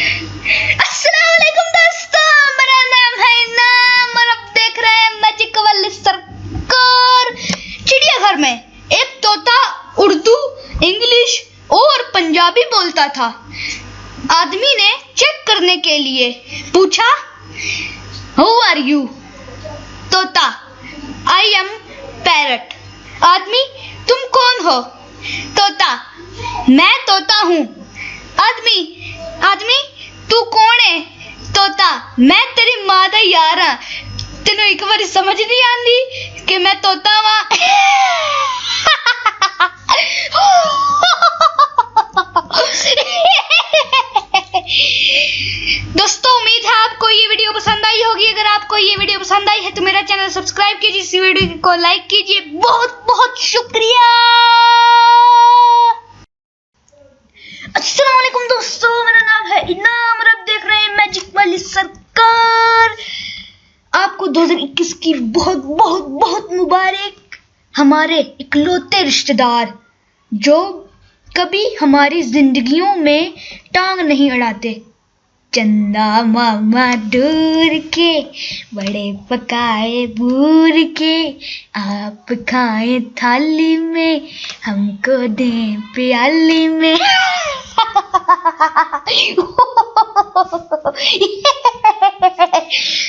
अस्सलाम वालेकुम दोस्तों, मेरा नाम है इनाम और आप देख रहे हैं मैजिक वाली सरकार। चिड़ियाघर में एक तोता उर्दू, इंग्लिश और पंजाबी बोलता था। आदमी ने चेक करने के लिए पूछा, हु आर यू? तोता, आई एम पैरट। आदमी, तुम कौन हो? तोता, मैं तोता हूँ। आदमी, तू कौन है? तोता, मैं तेरी मां दा यार हां। तेनों एक बारी समझ नहीं आंदी कि मैं तोता वां? दोस्तों, उम्मीद है आपको ये वीडियो पसंद आई होगी। अगर आपको ये वीडियो पसंद आई है तो मेरा चैनल सब्सक्राइब कीजिए, इस वीडियो को लाइक कीजिए। बहुत बहुत शुक्रिया। अस्सलाम वालेकुम दोस्तों, मेरा नाम है इनाम और आप देख रहे हैं मैजिक वाली सरकार। आपको 2021 की बहुत बहुत बहुत मुबारक। हमारे इकलौते रिश्तेदार जो कभी हमारी जिंदगियों में टांग नहीं अड़ाते। चंदा मामा दूर के, बड़े पकाए बूर के, आप खाए थाली में, हमको दें प्याली में।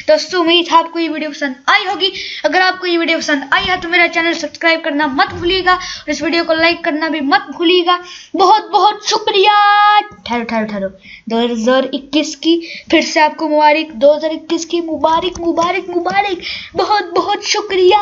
दोस्तों, उम्मीद है आपको ये वीडियो पसंद आई होगी। अगर आपको ये वीडियो पसंद आई है तो मेरा चैनल सब्सक्राइब करना मत भूलिएगा और इस वीडियो को लाइक करना भी मत भूलिएगा। बहुत बहुत शुक्रिया। ठहरो 2021 की फिर से आपको मुबारक। 2021 की मुबारक। बहुत बहुत शुक्रिया।